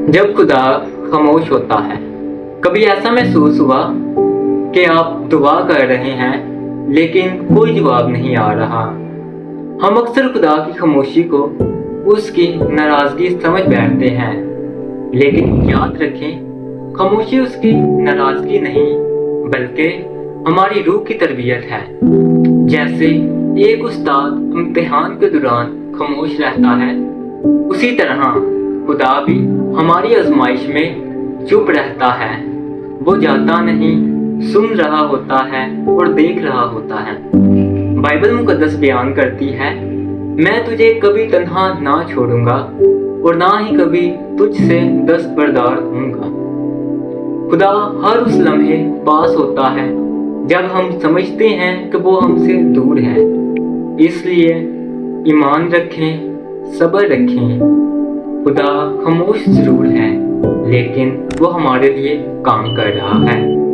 जब खुदा खामोश होता है, कभी ऐसा महसूस हुआ कि आप दुआ कर रहे हैं लेकिन कोई जवाब नहीं आ रहा। हम अक्सर खुदा की खामोशी को उसकी नाराजगी समझ बैठते हैं, लेकिन याद रखें, खामोशी उसकी नाराजगी नहीं बल्कि हमारी रूह की तरबियत है। जैसे एक उस्ताद इम्तिहान के दौरान खामोश रहता है, उसी तरह खुदा भी हमारी आजमाइश में चुप रहता है। वो जाता नहीं, सुन रहा होता है और देख रहा होता है। बाइबल मुकद्दस बयान करती है, मैं तुझे कभी तन्हा ना छोड़ूंगा और ना ही कभी तुझसे दस्तबरदार होऊंगा। खुदा हर उस लम्हे पास होता है जब हम समझते हैं कि वो हमसे दूर है। इसलिए ईमान रखें, सब्र रखें। खुदा खामोश जरूर है, लेकिन वो हमारे लिए काम कर रहा है।